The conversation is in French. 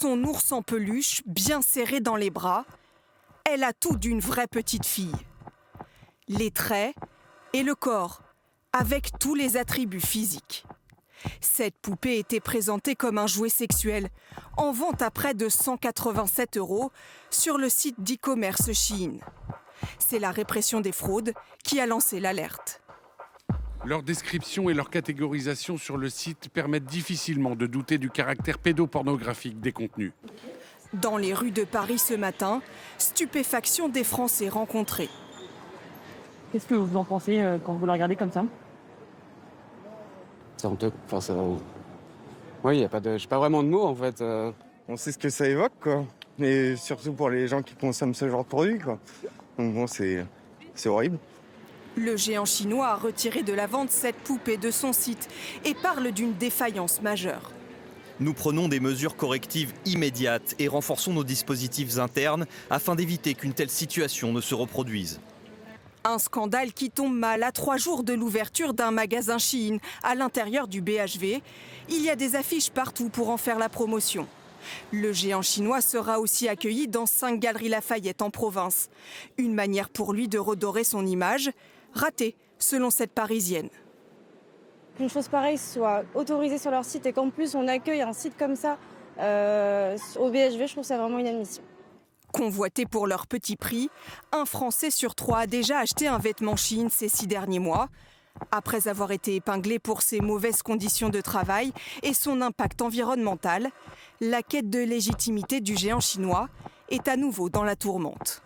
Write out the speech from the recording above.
Son ours en peluche, bien serré dans les bras, elle a tout d'une vraie petite fille. Les traits et le corps, avec tous les attributs physiques. Cette poupée était présentée comme un jouet sexuel, en vente à près de 187 € sur le site d'e-commerce Shein. C'est la répression des fraudes qui a lancé l'alerte. Leur description et leur catégorisation sur le site permettent difficilement de douter du caractère pédopornographique des contenus. Dans les rues de Paris ce matin, stupéfaction des Français rencontrés. Qu'est-ce que vous en pensez quand vous la regardez comme ça? C'est honteux. Enfin, c'est... Oui, il y a pas de... J'ai pas vraiment de mots, en fait. On sait ce que ça évoque, quoi. Et surtout pour les gens qui consomment ce genre de produits, quoi. Donc bon, c'est horrible. Le géant chinois a retiré de la vente cette poupée de son site et parle d'une défaillance majeure. Nous prenons des mesures correctives immédiates et renforçons nos dispositifs internes afin d'éviter qu'une telle situation ne se reproduise. Un scandale qui tombe mal à 3 jours de l'ouverture d'un magasin Shein à l'intérieur du BHV. Il y a des affiches partout pour en faire la promotion. Le géant chinois sera aussi accueilli dans 5 galeries Lafayette en province. Une manière pour lui de redorer son image, ratée selon cette Parisienne. Qu'une chose pareille soit autorisée sur leur site et qu'en plus on accueille un site comme ça au BHV, je trouve ça vraiment inadmissible. Convoités pour leur petit prix, un Français sur 3 a déjà acheté un vêtement Shein ces 6 derniers mois. Après avoir été épinglé pour ses mauvaises conditions de travail et son impact environnemental, la quête de légitimité du géant chinois est à nouveau dans la tourmente.